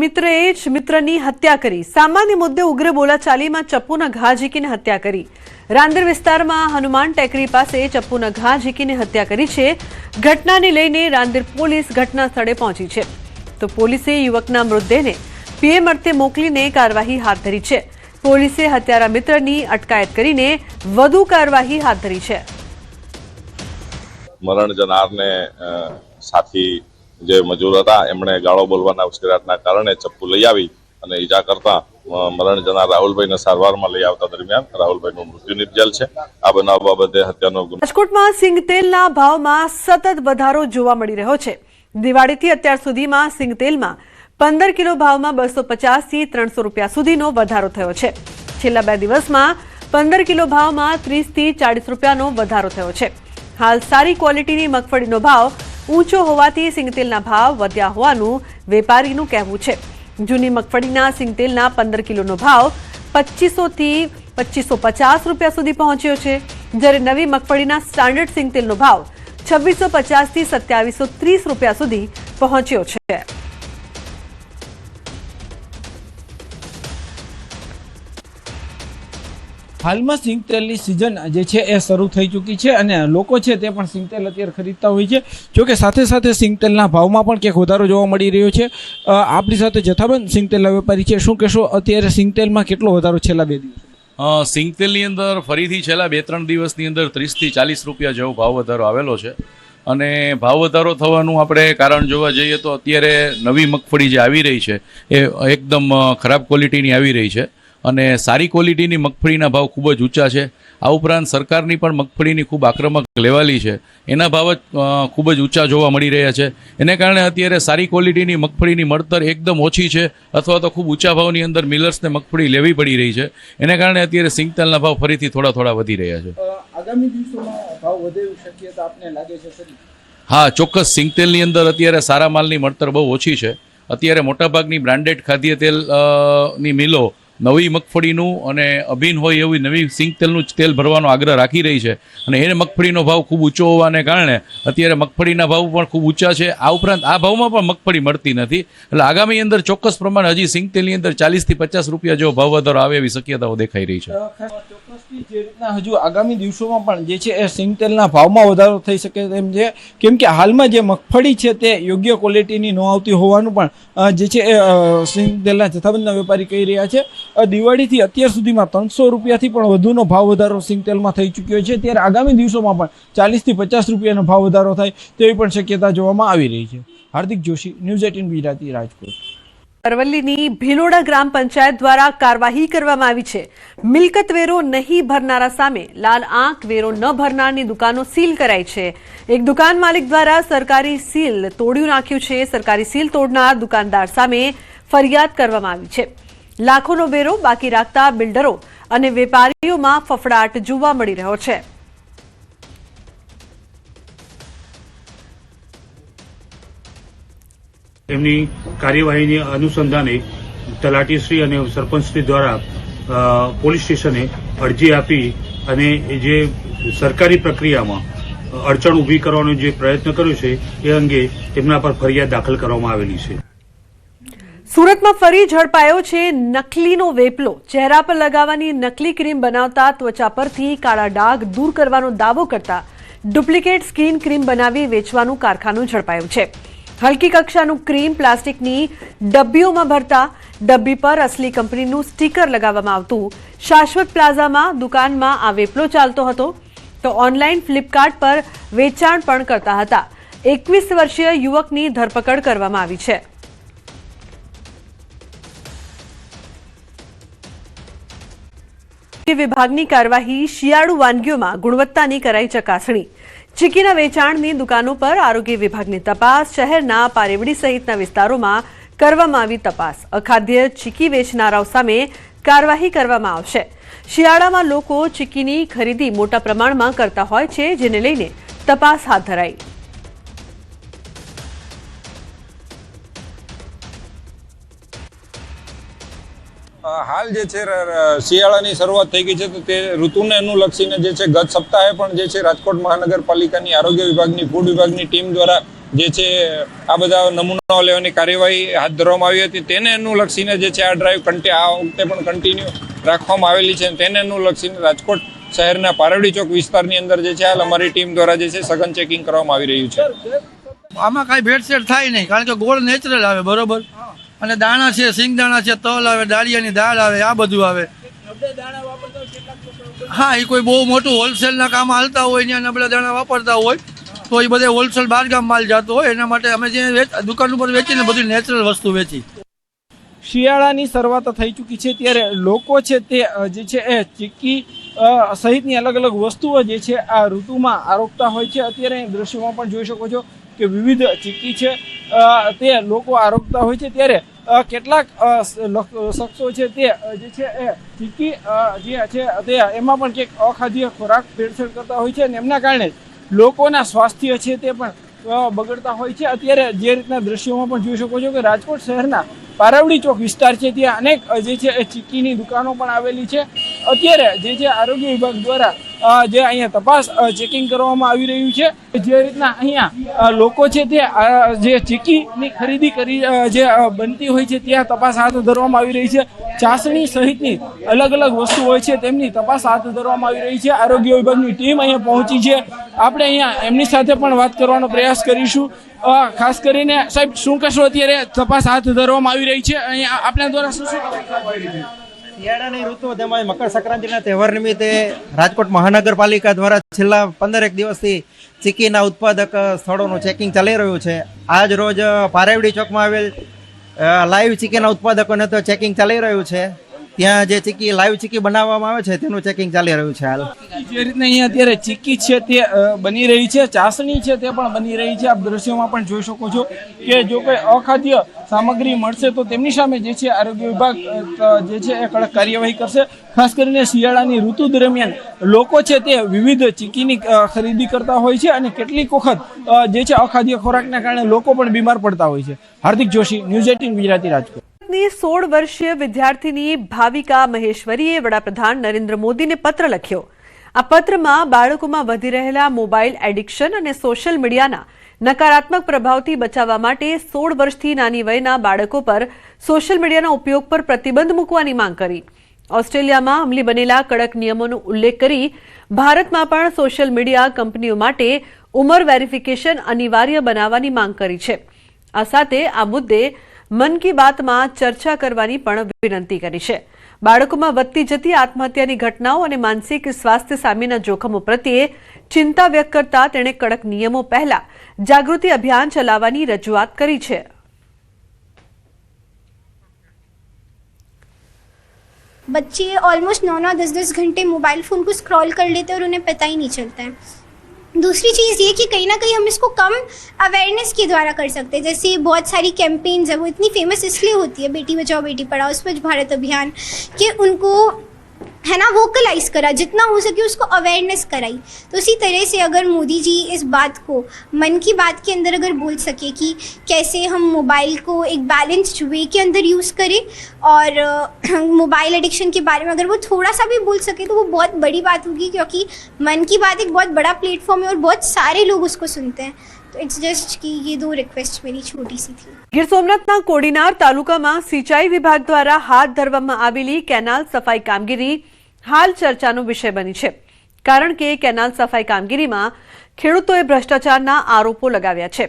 મિત્રએ જ મિત્રની હત્યા કરી। સામાન્ય મુદ્દે ઉગ્ર બોલાચાલીમાં ચપ્પુના ઘા ઝીકીને હત્યા કરી। રાંદેર વિસ્તારમાં હનુમાન ટેકરી પાસે ચપ્પુના ઘા ઝીકીને હત્યા કરી છે। ઘટનાને લઈને રાંદેર પોલીસ ઘટના સ્થળે પહોંચી છે તો પોલીસે યુવકના મૃતદેહને પીએમ અર્થે મોકલીને કાર્યવાહી હાથ ધરી છે। પોલીસે હત્યારા મિત્રની અટકાયત કરીને વધુ કાર્યવાહી હાથ ધરી છે। મરણ જનારને સાથી જે મજૂર હતા એમણે ગાળો બોલવાના ઉશ્કેરાટના કારણે ચપ્પુ લઈ આવી અને ઈજા કરતા મરણ જનાર રાહુલભાઈને સારવારમાં લઈ આવતા દરમિયાન રાહુલભાઈનું મૃત્યુ નિપજેલ છે। આ બનાવ બાબતે હત્યાનો ગુનો રાજકોટમાં સિંગતેલના ભાવમાં સતત વધારો જોવા મળી રહ્યો છે। દિવાળીથી અત્યાર સુધીમાં સિંગતેલમાં 15 કિલો ભાવમાં 250 થી 300 રૂપિયા સુધીનો વધારો થયો છે। છેલ્લા 2 દિવસમાં 15 કિલો ભાવમાં 30 થી 40 રૂપિયાનો વધારો થયો છે। હાલ સારી ક્વોલિટીની મગફળીનો ભાવ ઊંચો હોવાથી સિંગતેલના ભાવ વધ્યા હોવાનું વેપારીનું કહેવું છે। જૂની મગફળીના સિંગતેલના 15 કિલોનો ભાવ 2500 થી 2550 રૂપિયા સુધી પહોંચ્યો છે, જ્યારે નવી મગફળીના સ્ટાન્ડર્ડ સિંગતેલનો ભાવ 2650 થી 2730 રૂપિયા સુધી પહોંચ્યો છે। હાલમાં સિંગતેલની સિઝન જે છે એ શરૂ થઈ ચૂકી છે અને લોકો છે તે પણ સિંગતેલ અત્યારે ખરીદતા હોય છે। જોકે સાથે સાથે સિંગતેલના ભાવમાં પણ ક્યાંક વધારો જોવા મળી રહ્યો છે। આપણી સાથે જથ્થાબંધ સિંગતેલના વેપારી છે, શું કહેશો અત્યારે સિંગતેલમાં કેટલો વધારો છેલ્લા 2 દિવસ? સિંગતેલની અંદર ફરીથી છેલ્લા 2-3 દિવસની અંદર 30 થી 40 રૂપિયા જેવો ભાવ વધારો આવેલો છે અને ભાવ વધારો થવાનું આપણે કારણ જોવા જઈએ તો અત્યારે નવી મગફળી જે આવી રહી છે એ એકદમ ખરાબ ક્વોલિટીની આવી રહી છે અને સારી ક્વોલિટીની મગફળીના ભાવ ખૂબ જ ઊંચા છે। આ ઉપરાંત સરકારની પણ મગફળીની ખૂબ આક્રમક લેવાલી છે, એના ભાવ જ ખૂબ જ ઊંચા જોવા મળી રહ્યા છે। એને કારણે અત્યારે સારી ક્વોલિટીની મગફળીની મળતર એકદમ ઓછી છે અથવા તો ખૂબ ઊંચા ભાવની અંદર મિલર્સને મગફળી લેવી પડી રહી છે। એને કારણે અત્યારે સિંગતેલના ભાવ ફરીથી થોડા વધી રહ્યા છે। આગામી દિવસોમાં ભાવ વધે એવી શક્યતા આપને લાગે છે? હા, ચોક્કસ સિંગતેલની અંદર અત્યારે સારા માલની મળતર બહુ ઓછી છે। અત્યારે મોટાભાગની બ્રાન્ડેડ ખાદ્ય તેલની મિલો નવી મગફળીનું અને અભિન્ન હોય એવી નવી સિંગતેલનું જ તેલ ભરવાનો આગ્રહ રાખી રહી છે અને એ મગફળીનો ભાવ ખૂબ ઊંચો હોવાને કારણે અત્યારે મગફળીના ભાવ પણ ખૂબ ઊંચા છે। આ ઉપરાંત આ ભાવમાં પણ મગફળી મળતી નથી, એટલે આગામી અંદર ચોક્કસ પ્રમાણે હજી સિંગતેલની અંદર 40 થી 50 રૂપિયા જેવો ભાવ વધારો આવે એવી શક્યતાઓ દેખાઈ રહી છે। ચોક્કસથી જે રીતના હજુ આગામી દિવસોમાં પણ જે છે એ સિંગતેલના ભાવમાં વધારો થઈ શકે તેમ છે, કેમ કે હાલમાં જે મગફળી છે તે યોગ્ય ક્વોલિટીની ન આવતી હોવાનું પણ જે છે એ સિંગતેલના જથ્થાબંધના વેપારી કહી રહ્યા છે। દિવાળીથી અત્યાર સુધીમાં 300 રૂપિયાથી પણ વધુનો ભાવ વધારો સિંગતેલમાં થઈ ચૂક્યો છે, ત્યારે આગામી દિવસોમાં પણ 40 થી 50 રૂપિયાનો ભાવ વધારો થાય તેવી પણ શક્યતા જોવામાં આવી રહી છે। હાર્દિક જોશી, ન્યૂઝ 18 ગુજરાતી, રાજકોટ। અરવલ્લીની ભિલોડા ગ્રામ પંચાયત દ્વારા કાર્યવાહી કરવામાં આવી છે। મિલકત વેરો નહીં ભરનારા સામે લાલ આંખ વેરો ન ભરનારની દુકાનો સીલ કરાઈ છે। એક દુકાન માલિક દ્વારા સરકારી સીલ તોડ્યું નાખ્યું છે। સરકારી સીલ તોડનાર દુકાનદાર સામે ફરિયાદ કરવામાં આવી છે। લાખોનો વેરો બાકી રાખતા બિલ્ડરો અને વેપારીઓમાં ફફડાટ જોવા મળી રહ્યો છે। એમની કાર્યવાહીની અનુસંધાને તલાટીશ્રી અને સરપંચશ્રી દ્વારા પોલીસ સ્ટેશને અરજી આપી અને જે સરકારી પ્રક્રિયામાં અડચણ ઊભી કરવાનો જે પ્રયત્ન કર્યો છે એ અંગે તેમના પર ફરિયાદ દાખલ કરવામાં આવેલી છે। સુરતમાં ફરી ઝડપાયો છે નકલીનો વેપલો। ચહેરા પર લગાવવાની નકલી ક્રીમ બનાવતા ત્વચા પરથી કાળા ડાઘ દૂર કરવાનો દાવો કરતા ડુપ્લિકેટ સ્કિન ક્રીમ બનાવી વેચવાનું કારખાનું ઝડપાયું છે। હલકી કક્ષાનું ક્રીમ પ્લાસ્ટિકની ડબ્બીઓમાં ભરતા ડબ્બી પર અસલી કંપનીનું સ્ટીકર લગાવવામાં આવતું। શાશ્વત પ્લાઝામાં દુકાનમાં આ વેપલો ચાલતો હતો તો ઓનલાઈન ફ્લિપકાર્ટ પર વેચાણ પણ કરતા હતા। 21 વર્ષીય યુવકની ધરપકડ કરવામાં આવી છે। વિભાગની કાર્યવાહી। શિયાળુ વાનગીઓમાં ગુણવત્તાની કરાઈ ચકાસણી। ચીકીના વેચાણની દુકાનો પર આરોગ્ય વિભાગની તપાસ। શહેરના પારેવડી સહિતના વિસ્તારોમાં કરવામાં આવી તપાસ। અખાદ્ય ચીકી વેચનારાઓ સામે કાર્યવાહી કરવામાં આવશે। શિયાળામાં લોકો ચીકીની ખરીદી મોટા પ્રમાણમાં કરતા હોય છે, જેને લઈને તપાસ હાથ ધરાઈ। હાલ જે છે શિયાળાની શરૂઆત થઈ ગઈ છે તો તે ઋતુને અનુલક્ષીને જે છે ગત સપ્તાહે પણ જે છે રાજકોટ મહાનગરપાલિકાની આરોગ્ય વિભાગની ફૂડ વિભાગની ટીમ દ્વારા જે છે આ બધા નમૂનાઓ લેવાની કાર્યવાહી હાથ ધરવામાં આવી હતી. તેને અનુલક્ષીને જે છે આ ડ્રાઈવ આ વખતે પણ કન્ટિન્યુ રાખવામાં આવેલી છે. તેને અનુલક્ષીને રાજકોટ શહેરના પારવડી ચોક વિસ્તારની અંદર જે છે હાલ અમારી ટીમ દ્વારા જે છે સઘન ચેકિંગ કરવામાં આવી રહ્યું છે. આમાં કાંઈ ભેળસેળ થાય નહીં, કારણ કે ગોળ નેચરલ આવે, બરોબર. અને દાણા છે, સિંગદાણા છે, તલ આવે, દાળિયાની દાળ આવે, આ બધું આવે. હા, એ કોઈ બહુ મોટું હોલસેલના કામ હાલતા હોય ત્યાં નબળા દાણા વાપરતા હોય તો એ બધે હોલસેલ બહારગામ માલ જતો હોય, એના માટે અમે જે દુકાન ઉપર વેચીને બધી નેચરલ વસ્તુ વેચી. શિયાળાની શરૂઆત થઈ ચૂકી છે ત્યારે લોકો છે તે જે છે એ ચીક્કી સહિતની અલગ અલગ વસ્તુઓ જે છે આ ઋતુમાં આરોગતા હોય છે. અત્યારે દ્રશ્યોમાં પણ જોઈ શકો છો કે વિવિધ ચીક્કી છે તે લોકો આરોગતા હોય છે. ત્યારે કેટલાક શખ્સો છે તે જે છે એ ચીક્કી જે છે તે એમાં પણ કંઈક અખાદ્ય ખોરાક ભેળસેળ કરતા હોય છે અને એમના કારણે લોકોના સ્વાસ્થ્ય છે તે પણ બગડતા હોય છે. અત્યારે જે રીતના દ્રશ્યોમાં પણ જોઈ શકો છો કે રાજકોટ શહેરના પારવડી ચોક વિસ્તાર છે ત્યાં અનેક જે છે એ ચીક્કીની દુકાનો પણ આવેલી છે. અત્યારે જે છે આરોગ્ય વિભાગ દ્વારા જે અહીંયા તપાસ ચેકિંગ કરવામાં આવી રહ્યું છે. જે રીતના અહીંયા લોકો છે તે જે ચીક્કીની ખરીદી કરી જે બનતી હોય છે ત્યાં તપાસ હાથ ધરવામાં આવી રહી છે. ચાસણી સહિતની અલગ અલગ વસ્તુ હોય છે તેમની તપાસ હાથ ધરવામાં આવી રહી છે. આરોગ્ય વિભાગની ટીમ અહીંયા પહોંચી છે. આપણે અહીંયા એમની સાથે પણ વાત કરવાનો પ્રયાસ કરીશું. ખાસ કરીને સાહેબ, શું કહેશો, અત્યારે તપાસ હાથ ધરવામાં આવી રહી છે અહીંયા આપણા દ્વારા શું શિયાળાની ઋતુ તેમજ મકર સંક્રાંતિના તહેવાર નિમિત્તે રાજકોટ મહાનગરપાલિકા દ્વારા છેલ્લા 15 દિવસથી ચીક્કીના ઉત્પાદક સ્થળોનું ચેકિંગ ચાલી રહ્યું છે. આજ રોજ પારવડી ચોકમાં આવેલ લાઈવ ચીક્કીના ઉત્પાદકોને તો ચેકિંગ ચાલી રહ્યું છે. ત્યાં જે ચીક્કી લાઈવ ચીક્કી બનાવવામાં આવે છે તેનું ચેકિંગ ચાલી રહ્યું છે. હાલ જે રીતના અહીંયા અત્યારે ચીક્કી છે તે બની રહી છે, ચાસણી છે તે પણ બની રહી છે. આપ દ્રશ્યોમાં પણ જોઈ શકો છો કે જો કોઈ અખાદ્ય સામગ્રી મળશે તો તેમની સામે જે છે આરોગ્ય વિભાગ જે છે એ કડક કાર્યવાહી કરશે. ખાસ કરીને શિયાળાની ઋતુ દરમિયાન લોકો છે તે વિવિધ ચીક્કીની ખરીદી કરતા હોય છે અને કેટલીક વખત જે છે અખાદ્ય ખોરાકના કારણે લોકો પણ બીમાર પડતા હોય છે. હાર્દિક જોશી, ન્યૂઝ 18 ગુજરાતી, રાજકોટ. 16 વર્ષીય વિદ્યાર્થીની ભાવિકા મહેશ્વરીએ વડાપ્રધાન નરેન્દ્ર મોદીને પત્ર લખ્યો. આ પત્રમાં બાળકોમાં વધી રહેલા મોબાઈલ એડિક્શન અને સોશિયલ મીડિયાના નકારાત્મક પ્રભાવથી બચાવવા માટે 16 વર્ષથી નાની વયના બાળકો પર સોશિયલ મીડિયાના ઉપયોગ પર પ્રતિબંધ મૂકવાની માંગ કરી. ઓસ્ટ્રેલિયામાં અમલી બનેલા કડક નિયમોનો ઉલ્લેખ કરી ભારતમાં પણ સોશિયલ મીડિયા કંપનીઓ માટે ઉંમર વેરિફિકેશન અનિવાર્ય બનાવવાની માંગ કરી છે. આ સાથે આ મુદ્દે મન કી બાતમાં ચર્ચા કરવાની પણ વિનંતી કરી છે. બાળકોમાં વધતી જતી આત્મહત્યાની ઘટનાઓ અને માનસિક સ્વાસ્થ્ય સામેના જોખમો પ્રત્યે ચિંતા વ્યક્ત કરતા તેણે કડક નિયમો પહેલા જાગૃતિ અભિયાન ચલાવવાની રજૂઆત કરી છે. बच्चे ऑलमोस्ट 9-10 घंटे मोबाइल फ़ोन को स्क्रॉल कर लेते हैं और उन्हें पता ही नहीं चलता है. दूसरी चीज़ ये कि कहीं ना कहीं हम इसको कम अवेयरनेस के द्वारा कर सकते हैं. जैसे बहुत सारी कैंपेन्स है, वो इतनी फेमस इसलिए होती है, बेटी बचाओ बेटी पढ़ाओ, स्वच्छ भारत अभियान, कि उनको है ना वोकलाइज करा, जितना हो सके उसको अवेयरनेस कराई. तो इसी तरह से अगर मोदी जी इस बात को मन की बात के अंदर अगर बोल सके कि कैसे हम मोबाइल को एक बैलेंस्ड वे के अंदर यूज़ करें और मोबाइल एडिक्शन के बारे में अगर वो थोड़ा सा भी बोल सके तो वो बहुत बड़ी बात होगी, क्योंकि मन की बात एक बहुत बड़ा प्लेटफॉर्म है और बहुत सारे लोग उसको सुनते हैं. तो इट्स जस्ट कि ये 2 रिक्वेस्ट मेरी छोटी सी थी. ગીર સોમનાથના કોડીનાર તાલુકામાં સિંચાઈ વિભાગ દ્વારા હાથ ધરવામાં આવેલી કેનાલ સફાઈ કામગીરી હાલ ચર્ચાનો વિષય બની છે. કારણ કે કેનાલ સફાઈ કામગીરીમાં ખેડૂતોએ ભ્રષ્ટાચારના આરોપો લગાવ્યા છે.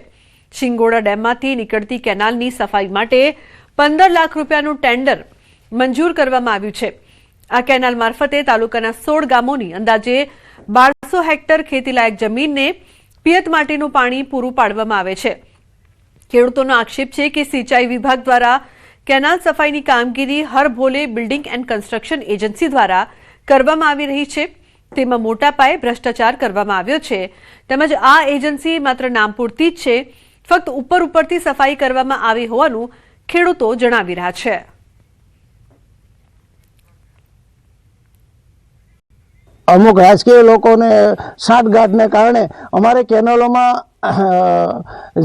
શિંગોડા ડેમમાંથી નીકળતી કેનાલની સફાઈ માટે 15 લાખ રૂપિયાનું ટેન્ડર મંજૂર કરવામાં આવ્યું છે. આ કેનાલ મારફતે તાલુકાના 16 ગામોની અંદાજે 1200 હેક્ટર ખેતીલાયક જમીનને પિયત માટેનું પાણી પૂરું પાડવામાં આવે છે. ખેડૂતોનો આક્ષેપ છે કે સિંચાઈ વિભાગ દ્વારા કેનાલ સફાઈની કામગીરી Har Bhole building and construction agency દ્વારા કરવામાં આવી રહી છે. તેમાં મોટા પાયે ભ્રષ્ટાચાર કરવામાં આવ્યો છે. તેમજ આ એજન્સી માત્ર નામ પૂરતી જ છે, ફક્ત ઉપરથી સફાઈ કરવામાં આવી હોવાનું ખેડૂતો જણાવી રહ્યા છે. અમુક રાજકીય લોકોને સાંઠગાંઠને કારણે અમારે કેનાલોમાં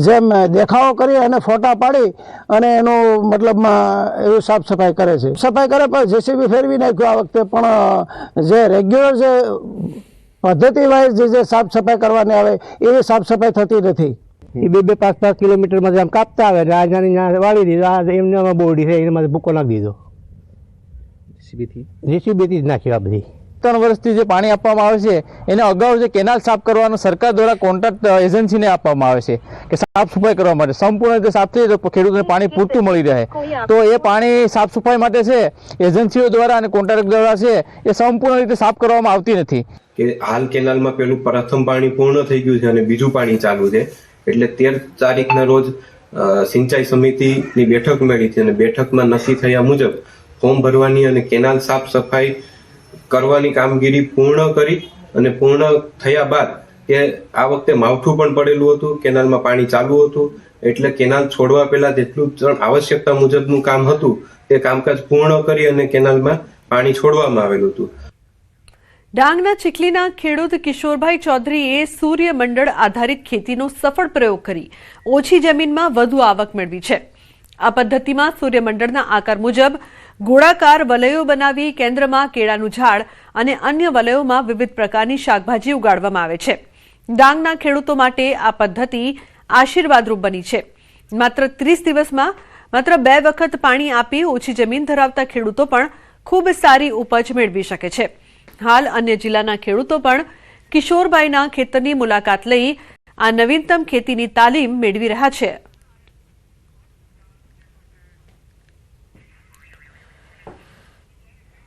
જેમ દેખાવો કરી અને ફોટા પાડી અને એનું મતલબમાં એવું સાફ સફાઈ કરે છે. સફાઈ કરે પણ જેસીબી ફેરવી નાખ્યું આ વખતે, પણ જે રેગ્યુલર જે પદ્ધતિ વાઇઝ જે સાફ સફાઈ કરવાની આવે એવી સાફ સફાઈ થતી નથી. એ 2-5 કિલોમીટરમાં આમ કાપતા આવે એટલે ત્યાં વાળી દીધો. આ એમને બોરડી છે એમાં ભૂકો નાખી દીધો. જેસીબીથી જ નાખ્યો આ બધી. 3 વર્ષથી જે પાણી આપવામાં આવે છે એને અગાઉ જે કેનાલ સાફ કરવાનો સરકાર દ્વારા કોન્ટ્રાક્ટ એજન્સીને આપવામાં આવે છે કે સાફ સફાઈ કરવા માટે સંપૂર્ણ રીતે સાફ થઈ તો ખેડૂતોને પાણી પૂરતું મળી રહે. તો એ પાણી સાફ સફાઈ માટે છે એજન્સીઓ દ્વારા અને કોન્ટ્રાક્ટ દ્વારા છે એ સંપૂર્ણ રીતે સાફ કરવામાં આવતી નથી. કે હાલ કેનાલમાં પેલું પ્રથમ પાણી પૂર્ણ થઈ ગયું છે અને બીજું પાણી ચાલુ છે. એટલે 13 તારીખના રોજ સિંચાઈ સમિતિની બેઠક મળી છે અને બેઠકમાં નક્કી થયા મુજબ ફોર્મ ભરવાની અને કેનાલ સાફ સફાઈ કરવાની કામગીરી પૂર્ણ કરી અને પૂર્ણ થયા બાદ કે આ વખતે માવઠું પણ પડેલું હતું, કેનાલમાં પાણી ચાલુ હતું, એટલે કેનાલ છોડવા પહેલા જેટલું આવશ્યકતા મુજબનું કામ હતું તે કામકાજ પૂર્ણ કરી અને કેનાલમાં પાણી છોડવામાં આવેલું હતું. ડાંગના ચીખલીના ખેડૂત કિશોરભાઈ ચૌધરીએ સૂર્યમંડળ આધારિત ખેતીનો સફળ પ્રયોગ કરી ઓછી જમીનમાં વધુ આવક મેળવી છે. આ પદ્ધતિમાં સૂર્યમંડળના આકાર મુજબ ગોળાકાર વલયો બનાવી કેન્દ્રમાં કેળાનું ઝાડ અને અન્ય વલયોમાં વિવિધ પ્રકારની શાકભાજી ઉગાડવામાં આવે છે. ડાંગના ખેડૂતો માટે આ પદ્ધતિ આશીર્વાદરૂપ બની છે. માત્ર 30 દિવસમાં માત્ર 2 વખત પાણી આપી ઓછી જમીન ધરાવતા ખેડૂતો પણ ખૂબ સારી ઉપજ મેળવી શકે છે. હાલ અન્ય જિલ્લાના ખેડૂતો પણ કિશોરભાઈના ખેતરની મુલાકાત લઈ આ નવીનતમ ખેતીની તાલીમ મેળવી રહ્યા છે.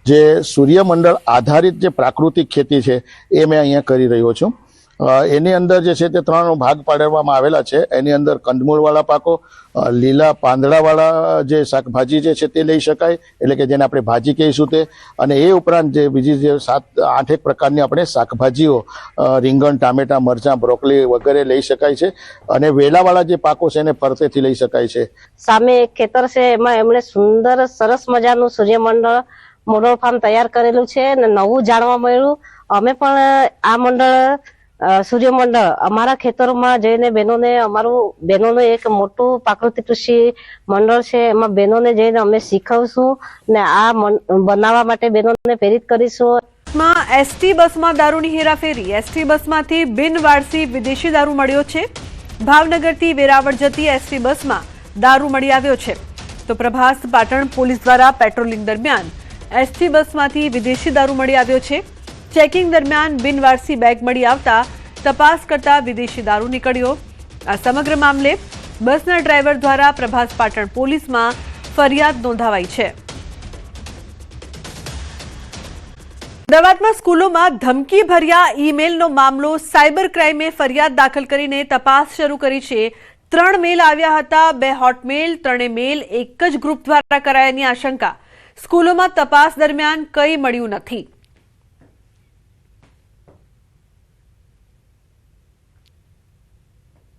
જે સૂર્યમંડળ આધારિત જે પ્રાકૃતિક ખેતી છે એ મેં અહીંયા કરી રહ્યો છું. એની અંદર જે છે તે 3 ભાગ પાડવામાં આવેલા છે. એની અંદર કંદમૂળવાળા પાકો, લીલા પાંદડાવાળા જે શાકભાજી જે છે તે લઈ શકાય, એટલે કે જેને આપણે ભાજી કહીશું તે, અને એ ઉપરાંત જે બીજી જે 7-8 પ્રકારની આપણે શાકભાજીઓ રીંગણ, ટામેટા, મરચાં, બ્રોકલી વગેરે લઈ શકાય છે. અને વેલાવાળા જે પાકો છે એને ફરતેથી લઈ શકાય છે. સામે એક ખેતર છે એમાં એમણે સુંદર સરસ મજાનું સૂર્યમંડળ મોડલ ફાર્મ તૈયાર કરેલું છે અને નવું જાણવા મળ્યું. અમે પણ આ મંડળ સૂર્યમંડળ અમારા ખેતરોમાં જઈને બહેનોનું એક મોટું પ્રાકૃતિક કૃષિ મંડળ છે એમાં બહેનોને જઈને અમે શીખવશું ને આ બનાવવા માટે બહેનોને પ્રેરિત કરીશું. એસટી બસમાં દારૂની હેરાફેરી. એસટી બસમાંથી બિનવારસી વિદેશી દારૂ મળ્યો છે. ભાવનગરથી વેરાવળ જતી એસટી બસમાં દારૂ મળી આવ્યો છે. તો પ્રભાસ પાટણ પોલીસ દ્વારા પેટ્રોલિંગ દરમિયાન એસટી બસમાંથી વિદેશી દારૂ મળી આવ્યો છે. ચેકિંગ દરમિયાન બિનવારસી બેગ મળી આવતા તપાસ કરતા વિદેશી દારૂ નીકળ્યો. આ સમગ્ર મામલે બસના ડ્રાઈવર દ્વારા પ્રભાસ પાટણ પોલીસમાં ફરિયાદ નોંધાવાઈ છે. અમદાવાદમાં સ્કૂલોમાં ધમકી ભર્યા ઈમેલનો મામલો. સાયબર ક્રાઇમે ફરિયાદ દાખલ કરીને તપાસ શરૂ કરી છે. 3 મેલ આવ્યા હતા, 2 હોટમેલ, 3 મેલ એક જ ગ્રુપ દ્વારા કરાયાની આશંકા. સ્કૂલોમાં તપાસ દરમિયાન કંઈ મળ્યું નથી.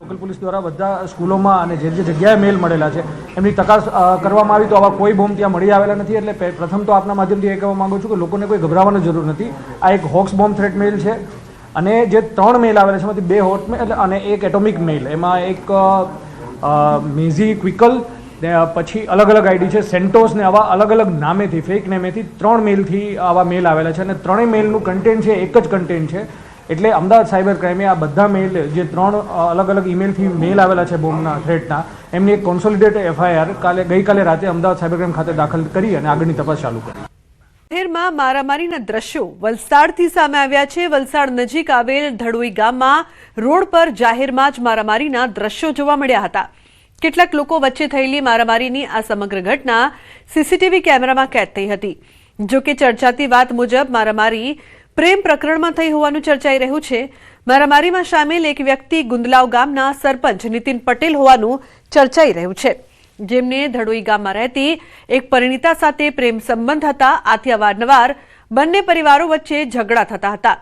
લોકલ પોલીસ દ્વારા બધા સ્કૂલોમાં અને જે જગ્યાએ મેલ મળેલા છે એમની તપાસ કરવામાં આવી તો આવા કોઈ બોમ્બ ત્યાં મળી આવેલા નથી. એટલે પ્રથમ તો આપના માધ્યમથી એ કહેવા માંગુ છું કે લોકોને કોઈ ગભરાવાની જરૂર નથી. આ એક હોક્સ બોમ્બ થ્રેટ મેલ છે અને જે 3 મેલ આવેલા છે એમાંથી 2 હોટ મેલ અને એક એટોમિક મેલ. એમાં એક મેઝી ક્વિકલ, પછી અલગ અલગ આઈડી છે, સેન્ટોસ ને આવા અલગ અલગ નામેથી ફેક નેમેથી 3 મેલથી આવા મેલ આવેલા છે અને 3 મેલનું કન્ટેન્ટ છે એક જ કન્ટેન્ટ છે. એટલે અમદાવાદ સાયબર ક્રાઇમે આ બધા મેલ જે 3 અલગ અલગ ઈમેલથી મેલ આવેલા છે બોમ્બના થ્રેટના એમની એક કોન્સોલિડેટેડ એફઆઈઆર ગઈકાલે રાતે અમદાવાદ સાયબર ક્રાઇમ ખાતે દાખલ કરી અને આગળની તપાસ ચાલુ કરી. શહેરમાં મારામારીના દ્રશ્યો વલસાડથી સામે આવ્યા છે. વલસાડ નજીક આવેલ ધડોઈ ગામમાં રોડ પર જાહેરમાં જ મારામારીના દ્રશ્યો જોવા મળ્યા હતા. કેટલાક લોકો વચ્ચે થયેલી મારામારીની આ સમગ્ર ઘટના સીસીટીવી કેમેરામાં કેદ થઈ હતી. જોકે ચર્ચાતી વાત મુજબ મારામારી પ્રેમ પ્રકરણમાં થઈ હોવાનું ચર્ચાઈ રહ્યું છે. મારામારીમાં સામેલ એક વ્યક્તિ ગુંદલાવ ગામના સરપંચ નીતિન પટેલ હોવાનું ચર્ચાઈ રહ્યું છે, જેમને ધડોઈ ગામમાં રહેતી એક પરિણીતા સાથે પ્રેમ સંબંધ હતા. આથી અવારનવાર બંને પરિવારો વચ્ચે ઝઘડા થતા હતા.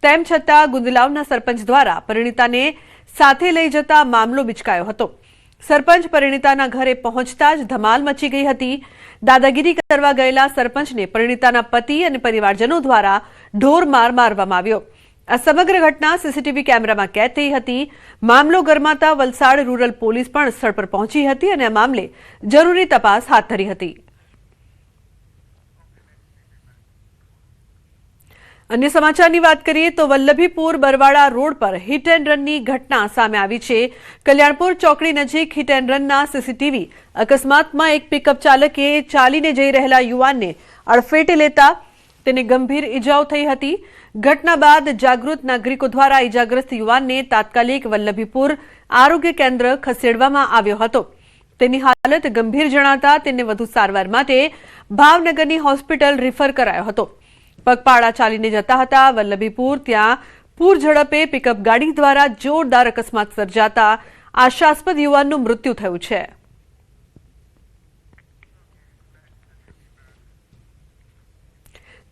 તેમ છતાં ગુંદલાવના સરપંચ દ્વારા પરિણીતાને સાથે લઈ જતા મામલો બિચકાયો હતો. સરપંચ પરિણીતાના ઘરે પહોંચતા જ ધમાલ મચી ગઈ હતી. દાદાગીરી કરવા ગયેલા સરપંચને પરિણીતાના પતિ અને પરિવારજનો દ્વારા ઢોરમાર મારવામાં આવ્યો. આ સમગ્ર ઘટના સીસીટીવી કેમેરામાં કેદ થઈ હતી. મામલો ગરમાતા વલસાડ રૂરલ પોલીસ પણ સ્થળ પર પહોંચી હતી અને આ મામલે જરૂરી તપાસ હાથ ધરી હતી. અન્ય સમાચારની વાત કરીએ તો વલ્લભીપુર બરવાડા રોડ પર હિટ એન્ડ રનની ઘટના સામે આવી છે. કલ્યાણપુર ચોકડી નજીક હિટ એન્ડ રનના સીસીટીવી અકસ્માતમાં એક પિકઅપ ચાલકે ચાલીને જઈ રહેલા યુવાનને અડફેટે લેતા તેને ગંભીર ઈજાઓ થઈ હતી. ઘટના બાદ જાગૃત નાગરિકો દ્વારા ઈજાગ્રસ્ત યુવાનને તાત્કાલિક વલ્લભીપુર આરોગ્ય કેન્દ્ર ખસેડવામાં આવ્યો હતો. તેની હાલત ગંભીર જણાતા તેને વધુ સારવાર માટે ભાવનગરની હોસ્પિટલ રિફર કરાયો હતો. પગપાળા ચાલીને જતા હતા વલ્લભીપુર, ત્યાં પૂર ઝડપે પિકઅપ ગાડી દ્વારા જોરદાર અકસ્માત સર્જાતા આશાસ્પદ યુવાનનું મૃત્યુ થયું છે.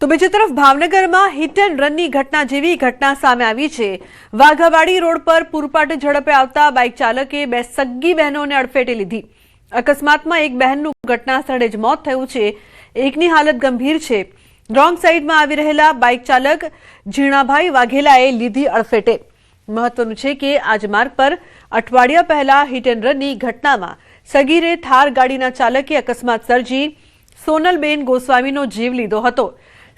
તો બીજી તરફ ભાવનગરમાં હિટ એન્ડ રનની ઘટના જેવી ઘટના સામે આવી છે. વાઘાવાડી રોડ પર પૂરપાટ ઝડપે આવતા બાઇક ચાલકે બે સગ્ગી બહેનોને અડફેટે લીધી. અકસ્માતમાં એક બહેનનું ઘટના સ્થળે જ મોત થયું છે, એકની હાલત ગંભીર છે. રોંગ સાઈડમાં આવી રહેલા બાઇક ચાલક ઝીણાભાઈ વાઘેલાએ લીધી અડફેટે. મહત્વનું છે કે આજ માર્ગ પર અઠવાડિયા પહેલા હિટ એન્ડ રનની ઘટનામાં સગીરે થાર ગાડીના ચાલકે અકસ્માત સર્જી સોનલબેન ગોસ્વામીનો જીવ લીધો હતો.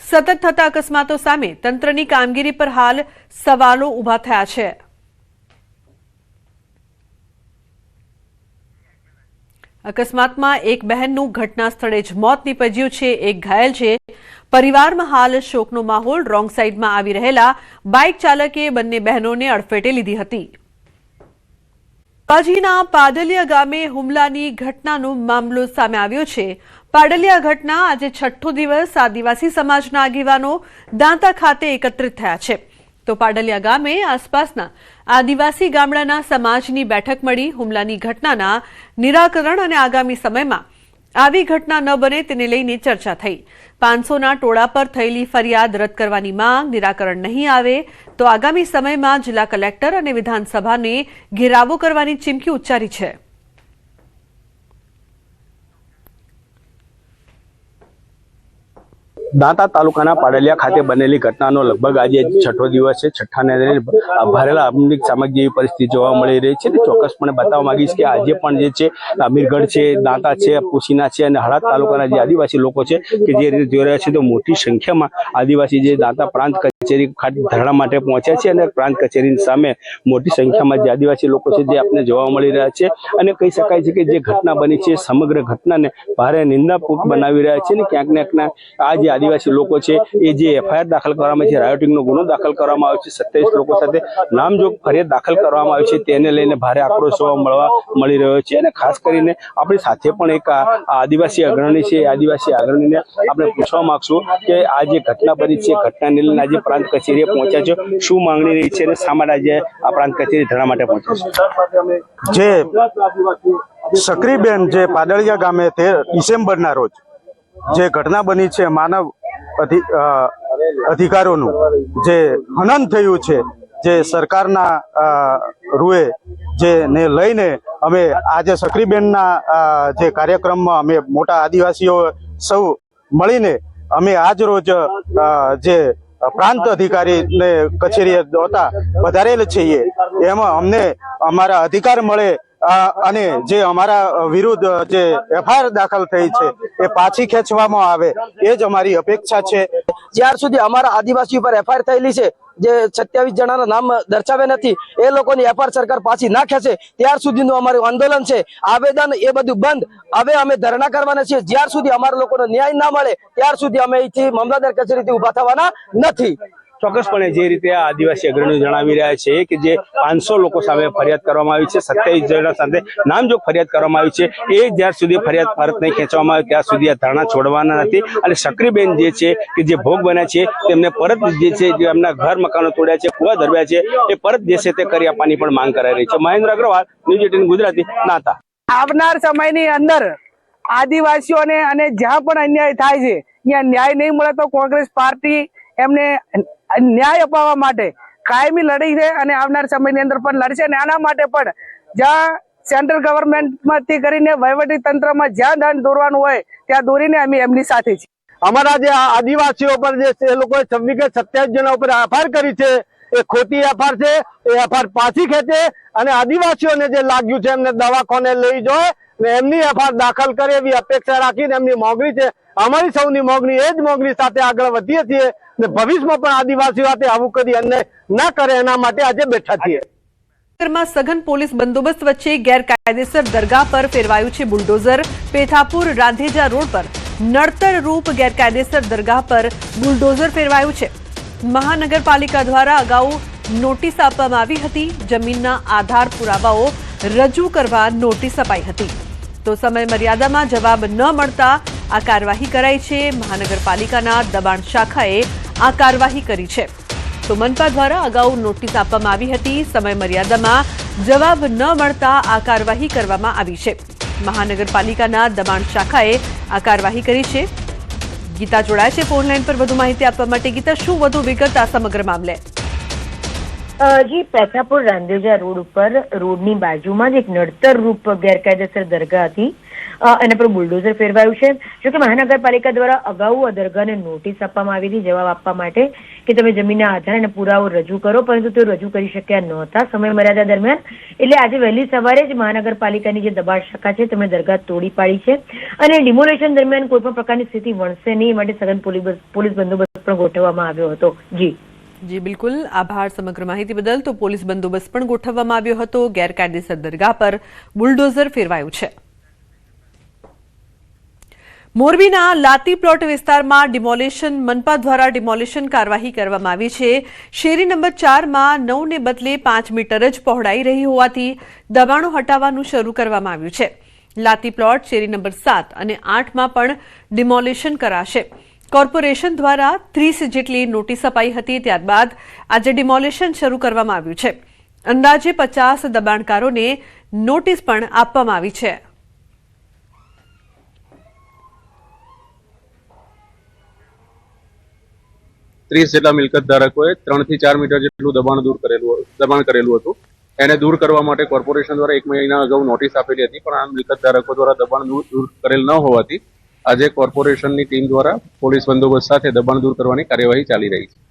સતત થતા અકસ્માતો સામે તંત્રની કામગીરી પર હાલ સવાલો ઉભા થયા છે. અકસ્માતમાં એક બહેનનું ઘટના સ્થળે જ મોત નીપજ્યું છે, એક ઘાયલ છે. પરિવારમાં હાલ શોકનો માહોલ. રોંગ સાઈડમાં આવી રહેલા બાઇક ચાલકે બંને બહેનોને અડફેટે લીધી હતી. પાજીના પાડલિયા ગામે હુમલાની ઘટનાનો મામલો સામે આવ્યો છે. પાડલિયા ઘટના આજે છઠ્ઠો દિવસ આદિવાસી સમાજના આગેવાનો દાંતા ખાતે એકત્રિત થયા છે. તો પાડલિયા ગામે આસપાસના આદિવાસી ગામડાના સમાજની બેઠક મળી હુમલાની ઘટનાના નિરાકરણ અને આગામી સમયમાં આવી ઘટના ન બને તેને લઈને ચર્ચા થઈ. 500ના ટોળા પર થયેલી ફરિયાદ રદ કરવાની માંગ. નિરાકરણ નહીં આવે તો આગામી સમયમાં જિલ્લા કલેક્ટર અને વિધાનસભાને ઘેરાવો કરવાની ચીમકી ઉચ્ચારી છે. દાંતા તાલુકાના પાડલિયા ખાતે બનેલી ઘટનાનો લગભગ આજે છઠ્ઠો દિવસ છે. છઠ્ઠાને ભરેલા અમુક સામગ્રી જેવી પરિસ્થિતિ જોવા મળી રહી છે. ચોક્કસપણે બતાવવા માંગીશ કે આજે પણ જે છે અમીરગઢ છે, દાંતા છે, પુસીના છે અને હળાદ તાલુકાના જે આદિવાસી લોકો છે કે જે રીતે જોઈ રહ્યા છે તો મોટી સંખ્યામાં આદિવાસી જે દાંતા પ્રાંત કચેરી ખાતે ધરણા માટે પહોંચ્યા છે અને પ્રાંત કચેરીની સામે મોટી સંખ્યામાં જે આદિવાસી લોકો છે જે આપને જોવા મળી રહ્યા છે. અને કહી શકાય છે કે જે ઘટના બની છે સમગ્ર ઘટનાને ભારે નિંદાપૂર્વક બનાવી રહ્યા છે. અને ક્યાંક ને ક્યાંક આ જે આદિવાસી લોકો છે એ જે એફઆઈઆર દાખલ કરવામાં છે, રાયોટિંગનો ગુનો દાખલ કરવામાં આવ્યો છે, 27 લોકો સાથે નામજોગ ફરિયાદ દાખલ કરવામાં આવી છે, તેને લઈને ભારે આક્રોશ જોવા મળી રહ્યો છે. અને ખાસ કરીને આપણી સાથે પણ એક આદિવાસી અગ્રણી છે. આદિવાસી અગ્રણીને આપણે પૂછવા માંગશું કે આ જે ઘટના બની છે ઘટનાને લઈને આજે પ્રાંત કચેરીએ પહોંચ્યા છે, શું માંગણી રહી છે અને શા માટે આજે આ પ્રાંત કચેરી ધરણા માટે પહોંચ્યા છે? જે સક્રીબેન જે પાડલિયા ગામે 13 ડિસેમ્બરના રોજ જે ઘટના બની છે, માનવ અધિકારોનું જે હનન થયું છે, જે સરકારના રૂએ જેને લઈને અમે આજે સક્રીબેનના જે કાર્યક્રમમાં અમે મોટા આદિવાસીઓ સૌ મળીને અમે આજ રોજ જે પ્રાંત અધિકારીને કચેરીએ વધારેલ છીએ. એમાં અમને અમારા અધિકાર મળે અને જે અમારા વિરુદ્ધ જે એફઆઈઆર દાખલ થઈ છે એ પાછી ખેંચવામાં આવે એ જ અમારી અપેક્ષા છે. જ્યાર સુધી અમારા આદિવાસી ઉપર એફઆઈઆર થયેલી છે, જે 27 જણાના નામ દર્શાવે નથી, એ લોકોની એફઆઈઆર સરકાર પાછી ના ખેંચે ત્યાર સુધીનું અમારું આંદોલન છે. આવેદન એ બધું બંધ. હવે અમે ધરણા કરવાના છીએ. જ્યાર સુધી અમારા લોકોને ન્યાય ના મળે ત્યાર સુધી અમે અહીંથી મામલતદાર કચેરીથી ઉભા થવાના નથી. ચોક્કસપણે જે રીતે આ આદિવાસી અગ્રણીઓ જણાવી રહ્યા છે કે જે 500 લોકો સામે ફરિયાદ કરવામાં આવી છે, 27 જણા સાથે નામજોગ ફરિયાદ કરવામાં આવી છે, એ જ્યાર સુધી ફરિયાદ પરત નહીં ખેંચવામાં આવે ત્યાં સુધી આ ધરણા છોડવાના નથી. અને સક્રીબેન જે છે કે જે ભોગ બન્યા છે તેમને પરત જે છે જે એમના ઘર મકાનો તોડ્યા છે, કુવા ધરવ્યા છે, એ પરત જે છે તે કરી આપવાની પણ માંગ કરાઈ રહી છે. મહેન્દ્ર અગ્રવાલ, ન્યૂઝ 18 ગુજરાતી, દાંતા. આવનાર સમયની અંદર આદિવાસીઓને અને જ્યાં પણ અન્યાય થાય છે ત્યાં ન્યાય નહીં મળે તો કોંગ્રેસ પાર્ટી એમને ન્યાય અપાવવા માટે કાયમી લડી છે અને આવનાર સમયની અંદર પણ લડશે. અને આના માટે પણ જ્યાં સેન્ટ્રલ ગવર્મેન્ટમાંથી કરીને વહીવટી તંત્રમાં જ્યાં દંડ દોરવાનું હોય ત્યાં દોરીને અમે એમની સાથે છીએ. અમારા જે આદિવાસીઓ પર જે એ લોકોએ 27 જણા ઉપર એફઆઈઆર કરી છે એ ખોટી એફઆઈઆર છે. એ એફઆઈઆર પાછી ખેંચે અને આદિવાસીઓને જે લાગ્યું છે એમને દવાખાને લઈ જાય ને એમની એફઆઈઆર દાખલ કરે એવી અપેક્ષા રાખીને એમની માંગણી છે. અમારી સૌની માંગણી એ જ માંગણી સાથે આગળ વધીએ છીએ ને ભવિષ્યમાં પણ આદિવાસીઓ સાથે આવું કદી અન્યાય ના કરે એના માટે આજે બેઠા છીએ. માં સઘન પોલીસ બંદોબસ્ત વચ્ચે ગેરકાયદેસર દરગાહ પર ફેરવાયું છે બુલડોઝર. પેથાપુર રાંધેજા રોડ પર નડતર રૂપ ગેરકાયદેસર દરગાહ પર બુલડોઝર ફેરવાયું છે. મહાનગરપાલિકા દ્વારા અગાઉ નોટિસ આપવામાં આવી હતી. જમીનના આધાર પુરાવાઓ રજૂ કરવા નોટિસ અપાઈ હતી, તો સમય મર્યાદામાં જવાબ ન મળતા આ કાર્યવાહી કરાઈ છે. મહાનગરપાલિકાના દબાણ શાખાએ આ કાર્યવાહી કરી છે. તો મનપા દ્વારા અગાઉ નોટિસ આપવામાં આવી હતી. સમય મર્યાદામાં જવાબ ન મળતા આ કાર્યવાહી કરવામાં આવી છે. મહાનગરપાલિકાના દબાણ શાખાએ આ કાર્યવાહી કરી છે. ગીતા જોડાય છે ફોન લાઈન પર વધુ માહિતી આપવા માટે. ગીતા, શું વધુ વિગત આ સમગ્ર મામલે? જી, પેથાપુર રાંદેજા રોડ ઉપર રોડની બાજુમાં જ એક નડતર રૂપ ગેરકાયદેસર દરગાહ હતી, એના પર બુલડોઝર ફેરવાયું છે. જોકે મહાનગરપાલિકા દ્વારા અગાઉ આ દરગાહને નોટિસ આપવામાં આવી હતી જવાબ આપવા માટે કે તમે જમીનના આધાર અને પુરાવો રજૂ કરો, પરંતુ તેઓ રજૂ કરી શક્યા નહોતા સમય મર્યાદા દરમિયાન. એટલે આજે વહેલી સવારે જ મહાનગરપાલિકાની જે દબાણ શાખા છે તેમણે દરગાહ તોડી પાડી છે અને ડિમોલેશન દરમિયાન કોઈ પણ પ્રકારની સ્થિતિ વણશે નહીં, માટે સઘન પોલીસ બંદોબસ્ત પણ ગોઠવવામાં આવ્યો હતો. જી બિલકુલ, આભાર સમગ્ર માહિતી બદલ. તો પોલીસ બંદોબસ્ત પણ ગોઠવવામાં આવ્યો હતો. ગેરકાયદેસર દરગાહ પર બુલડોઝર ફેરવાયું છે. મોરબીના લાતી પ્લોટ વિસ્તારમાં ડિમોલેશન મનપા દ્વારા ડિમોલેશન કાર્યવાહી કરવામાં આવી છે. શેરી નંબર 4માં 9 ને બદલે 5 મીટર જ પહોળાઈ રહી હોવાથી દબાણો હટાવવાનું શરૂ કરવામાં આવ્યું છે. લાતી પ્લોટ શેરી નંબર 7 અને 8માં પણ ડિમોલેશન કરાશે. કોર્પોરેશન દ્વારા 30 જેટલી નોટિસ અપાઈ હતી. ત્યારબાદ આજે ડિમોલેશન શરૂ કરવામાં આવ્યું છે. અંદાજે 50 દબાણકારોને નોટિસ પણ આપવામાં આવી છે. જેટલા મિલકત ધારકોએ 3 થી 4 મીટર જેટલું દબાણ કરેલું હતું. એને દૂર કરવા માટે કોર્પોરેશન દ્વારા 1 મહિના અગાઉ નોટિસ આપેલી હતી, પણ આ મિલકત ધારકો દ્વારા દબાણ દૂર કરેલ ન હોવાથી આજે કોર્પોરેશનની ટીમ દ્વારા પોલીસ બંદોબસ્ત સાથે દબાણ દૂર કરવાની કાર્યવાહી ચાલી રહી છે.